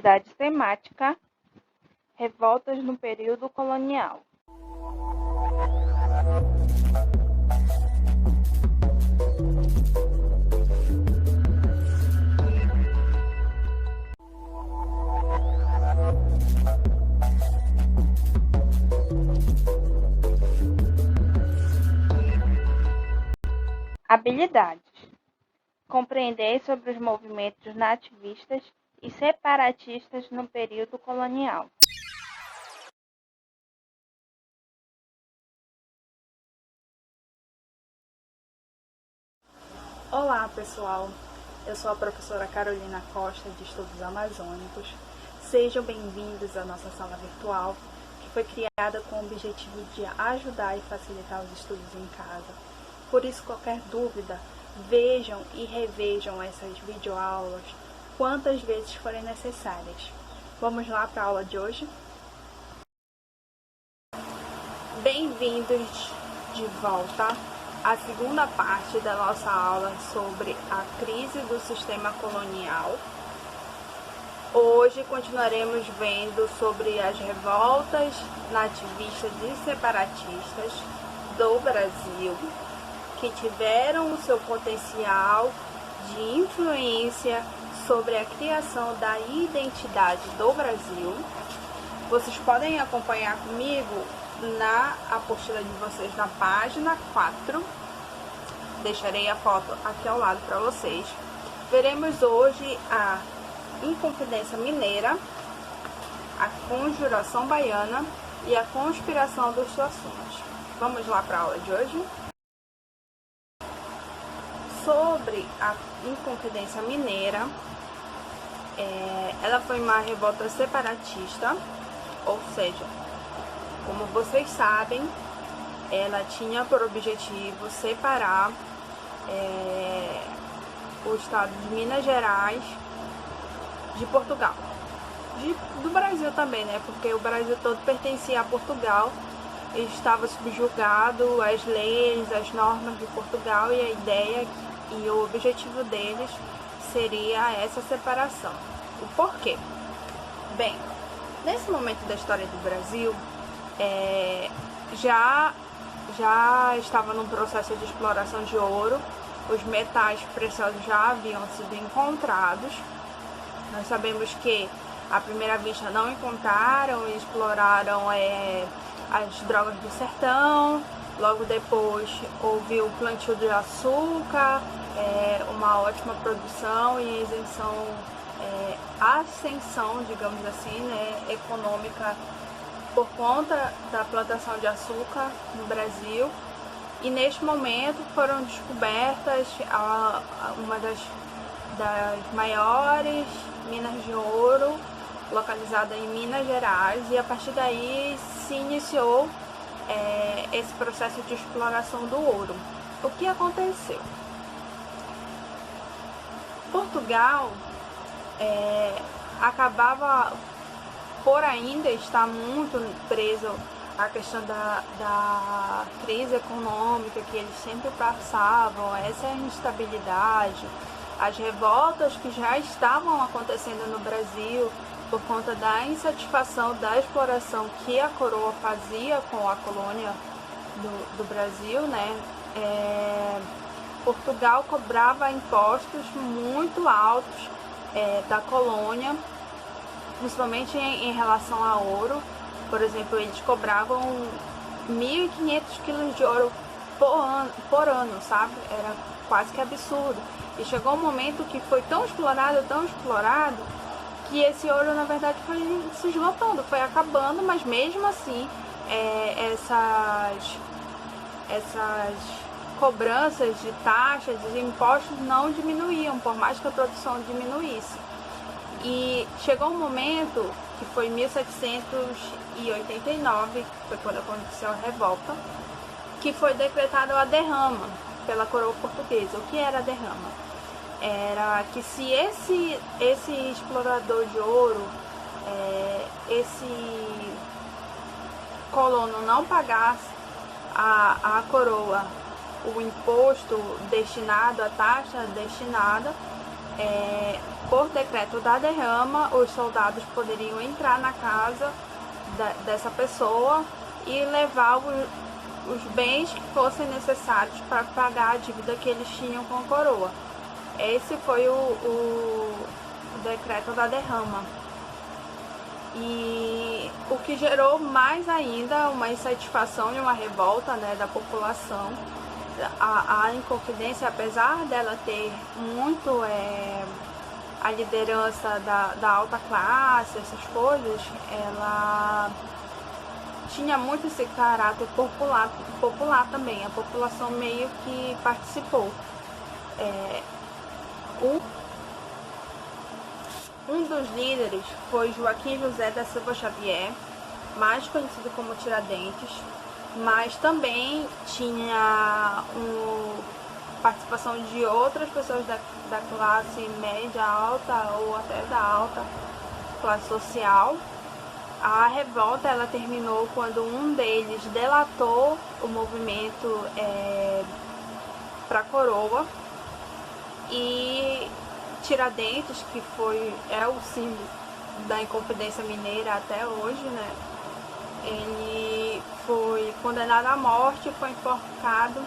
Habilidade temática: revoltas no período colonial. Habilidades: compreender sobre os movimentos nativistas e separatistas no período colonial. Olá pessoal, eu sou a professora Carolina Costa de Estudos Amazônicos. Sejam bem-vindos à nossa sala virtual, que foi criada com o objetivo de ajudar e facilitar os estudos em casa. Por isso, qualquer dúvida, vejam e revejam essas videoaulas quantas vezes forem necessárias. Vamos lá para a aula de hoje? Bem-vindos de volta à segunda parte da nossa aula sobre a crise do sistema colonial. Hoje continuaremos vendo sobre as revoltas nativistas e separatistas do Brasil, que tiveram o seu potencial de influência sobre a criação da identidade do Brasil. Vocês podem acompanhar comigo na apostila de vocês na página 4. Deixarei a foto aqui ao lado para vocês. Veremos hoje a Inconfidência Mineira, a Conjuração Baiana e a Conspiração dos Suaçunas. Vamos lá para a aula de hoje? Sobre a Inconfidência Mineira, ela foi uma revolta separatista, ou seja, como vocês sabem, ela tinha por objetivo separar o estado de Minas Gerais de Portugal. Do Brasil também, né? Porque o Brasil todo pertencia a Portugal, e estava subjugado às leis, às normas de Portugal, e a ideia e o objetivo deles seria essa separação. O porquê? Bem, nesse momento da história do Brasil, já estava num processo de exploração de ouro, os metais preciosos já haviam sido encontrados. Nós sabemos que à primeira vista não encontraram e exploraram as drogas do sertão. Logo depois houve o plantio de açúcar, uma ótima produção e ascensão, digamos assim, né, econômica por conta da plantação de açúcar no Brasil. E neste momento foram descobertas uma das maiores minas de ouro, localizada em Minas Gerais, e a partir daí se iniciou esse processo de exploração do ouro. O que aconteceu? Portugal acabava por ainda estar muito preso à questão da crise econômica que eles sempre passavam, essa instabilidade, as revoltas que já estavam acontecendo no Brasil por conta da insatisfação da exploração que a coroa fazia com a colônia do Brasil, né? Portugal cobrava impostos muito altos da colônia, principalmente em relação a ouro. Por exemplo, eles cobravam 1.500 quilos de ouro por ano, sabe? Era quase que absurdo. E chegou um momento que foi tão explorado, que esse ouro, na verdade, foi se esgotando, foi acabando, mas mesmo assim, essas cobranças de taxas, de impostos não diminuíam, por mais que a produção diminuísse. E chegou um momento, que foi em 1789, foi quando aconteceu a revolta, que foi decretado a derrama pela coroa portuguesa. O que era a derrama? Era que se esse explorador de ouro, esse colono não pagasse a coroa o imposto destinado, a taxa destinada, por decreto da derrama, os soldados poderiam entrar na casa dessa pessoa e levar os bens que fossem necessários para pagar a dívida que eles tinham com a coroa. Esse foi o decreto da derrama. E o que gerou mais ainda uma insatisfação e uma revolta, né, da população. A Inconfidência, apesar dela ter muito a liderança da alta classe, essas coisas, ela tinha muito esse caráter popular também. A população meio que participou. Um dos líderes foi Joaquim José da Silva Xavier, mais conhecido como Tiradentes, mas também tinha participação de outras pessoas da classe média alta ou até da alta classe social. A revolta ela terminou quando um deles delatou o movimento para a coroa, e Tiradentes, que é o símbolo da Inconfidência Mineira até hoje, né? Ele foi condenado à morte e foi enforcado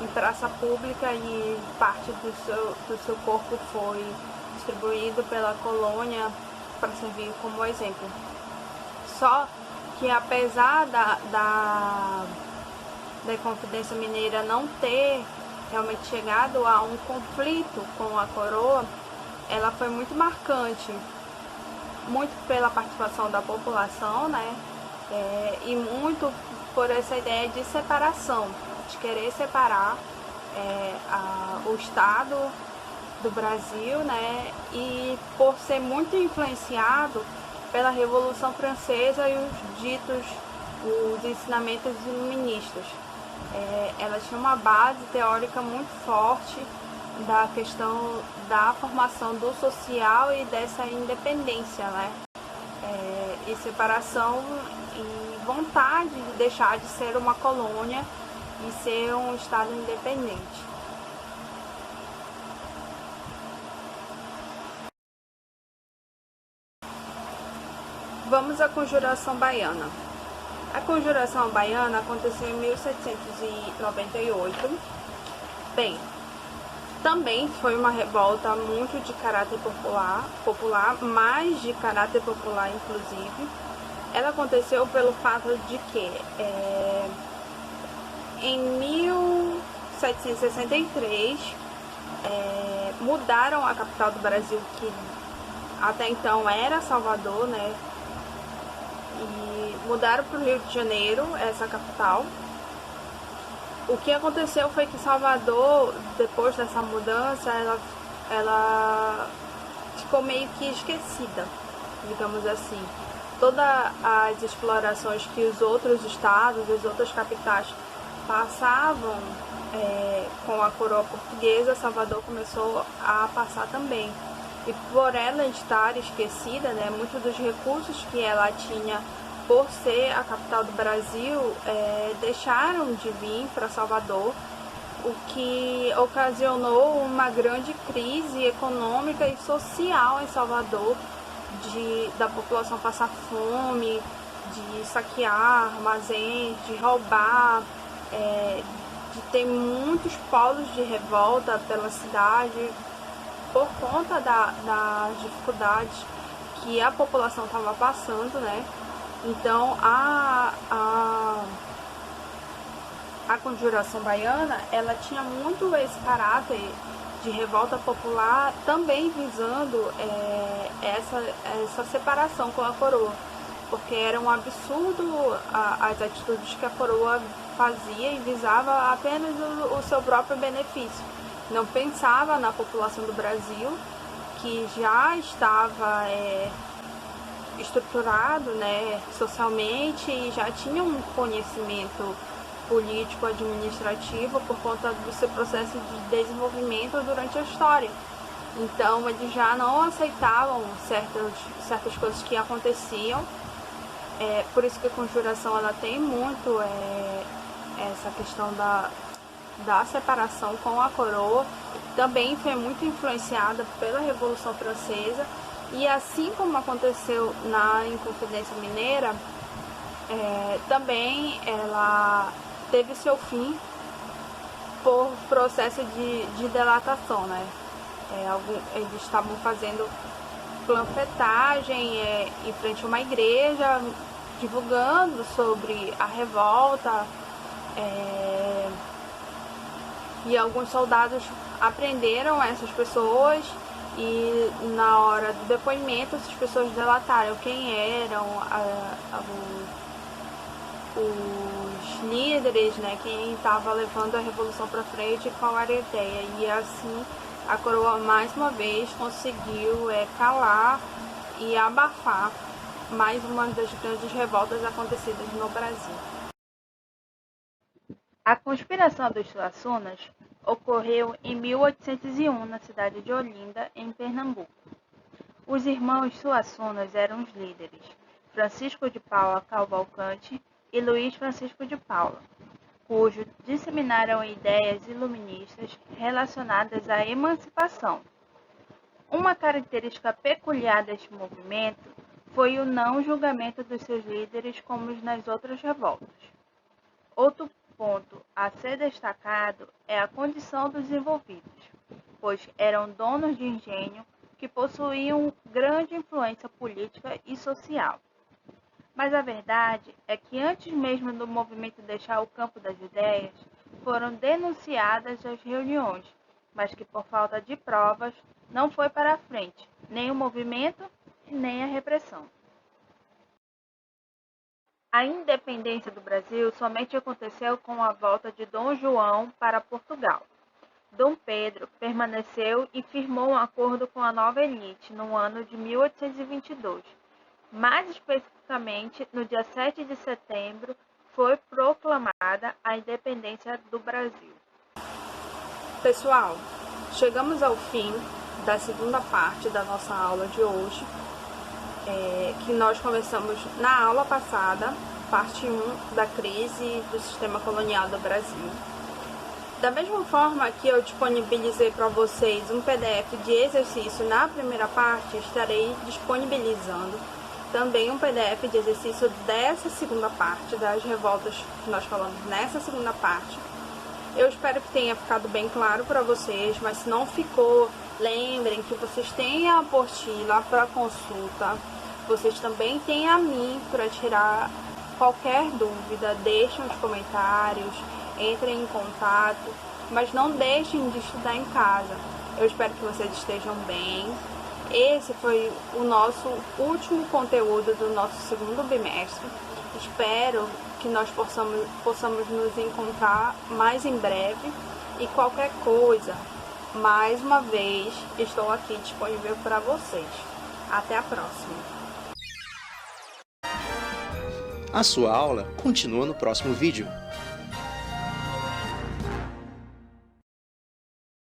em praça pública, e parte do seu corpo foi distribuído pela colônia para servir como exemplo. Só que apesar da Inconfidência Mineira não ter realmente chegado a um conflito com a coroa, ela foi muito marcante, muito pela participação da população, né? E muito por essa ideia de separação, de querer separar o Estado do Brasil, né? E por ser muito influenciado pela Revolução Francesa e os ensinamentos iluministas. Ela tinha uma base teórica muito forte da questão da formação do social e dessa independência, né? E separação e vontade de deixar de ser uma colônia e ser um Estado independente. Vamos à Conjuração Baiana. A Conjuração Baiana aconteceu em 1798. Bem, também foi uma revolta muito de caráter popular, mais de caráter popular inclusive. Ela aconteceu pelo fato de que em 1763 mudaram a capital do Brasil, que até então era Salvador, né? E mudaram para o Rio de Janeiro, essa capital. O que aconteceu foi que Salvador, depois dessa mudança, ela ficou meio que esquecida, digamos assim. Todas as explorações que os outros estados, as outras capitais passavam com a coroa portuguesa, Salvador começou a passar também. E por ela estar esquecida, né, muitos dos recursos que ela tinha por ser a capital do Brasil deixaram de vir para Salvador, o que ocasionou uma grande crise econômica e social em Salvador, da população passar fome, de saquear armazéns, de roubar, de ter muitos polos de revolta pela cidade, por conta das dificuldades que a população estava passando, né? Então, a Conjuração Baiana, ela tinha muito esse caráter de revolta popular, também visando essa separação com a coroa, porque era um absurdo as atitudes que a coroa fazia e visava apenas o seu próprio benefício. Não pensava na população do Brasil, que já estava estruturado, né, socialmente, e já tinha um conhecimento político, administrativo, por conta do seu processo de desenvolvimento durante a história. Então, eles já não aceitavam certas coisas que aconteciam. Por isso que a Conjuração ela tem muito essa questão da separação com a coroa também foi muito influenciada pela Revolução Francesa, e assim como aconteceu na Inconfidência Mineira, também ela teve seu fim por processo de delatação, né? Eles estavam fazendo panfletagem em frente a uma igreja, divulgando sobre a revolta, e alguns soldados apreenderam essas pessoas, e na hora do depoimento essas pessoas delataram quem eram os líderes, né, quem estava levando a revolução para frente e qual era a ideia. E assim a coroa mais uma vez conseguiu calar e abafar mais uma das grandes revoltas acontecidas no Brasil. A conspiração dos Suassunas ocorreu em 1801 na cidade de Olinda, em Pernambuco. Os irmãos Suassunas eram os líderes, Francisco de Paula Cavalcante e Luiz Francisco de Paula, cujos disseminaram ideias iluministas relacionadas à emancipação. Uma característica peculiar deste movimento foi o não julgamento dos seus líderes como nas outras revoltas. Outro ponto a ser destacado é a condição dos envolvidos, pois eram donos de engenho que possuíam grande influência política e social. Mas a verdade é que antes mesmo do movimento deixar o campo das ideias, foram denunciadas as reuniões, mas que por falta de provas não foi para a frente, nem o movimento e nem a repressão. A independência do Brasil somente aconteceu com a volta de Dom João para Portugal. Dom Pedro permaneceu e firmou um acordo com a nova elite no ano de 1822. Mais especificamente, no dia 7 de setembro, foi proclamada a independência do Brasil. Pessoal, chegamos ao fim da segunda parte da nossa aula de hoje, que nós começamos na aula passada, parte 1 da crise do sistema colonial do Brasil. Da mesma forma que eu disponibilizei para vocês um PDF de exercício na primeira parte, estarei disponibilizando também um PDF de exercício dessa segunda parte, das revoltas que nós falamos nessa segunda parte. Eu espero que tenha ficado bem claro para vocês, mas se não ficou, lembrem que vocês têm a apostila para consulta, vocês também têm a mim para tirar qualquer dúvida, deixem os comentários, entrem em contato, mas não deixem de estudar em casa. Eu espero que vocês estejam bem. Esse foi o nosso último conteúdo do nosso segundo bimestre. Espero que nós possamos nos encontrar mais em breve. E qualquer coisa, mais uma vez, estou aqui disponível para vocês. Até a próxima. A sua aula continua no próximo vídeo.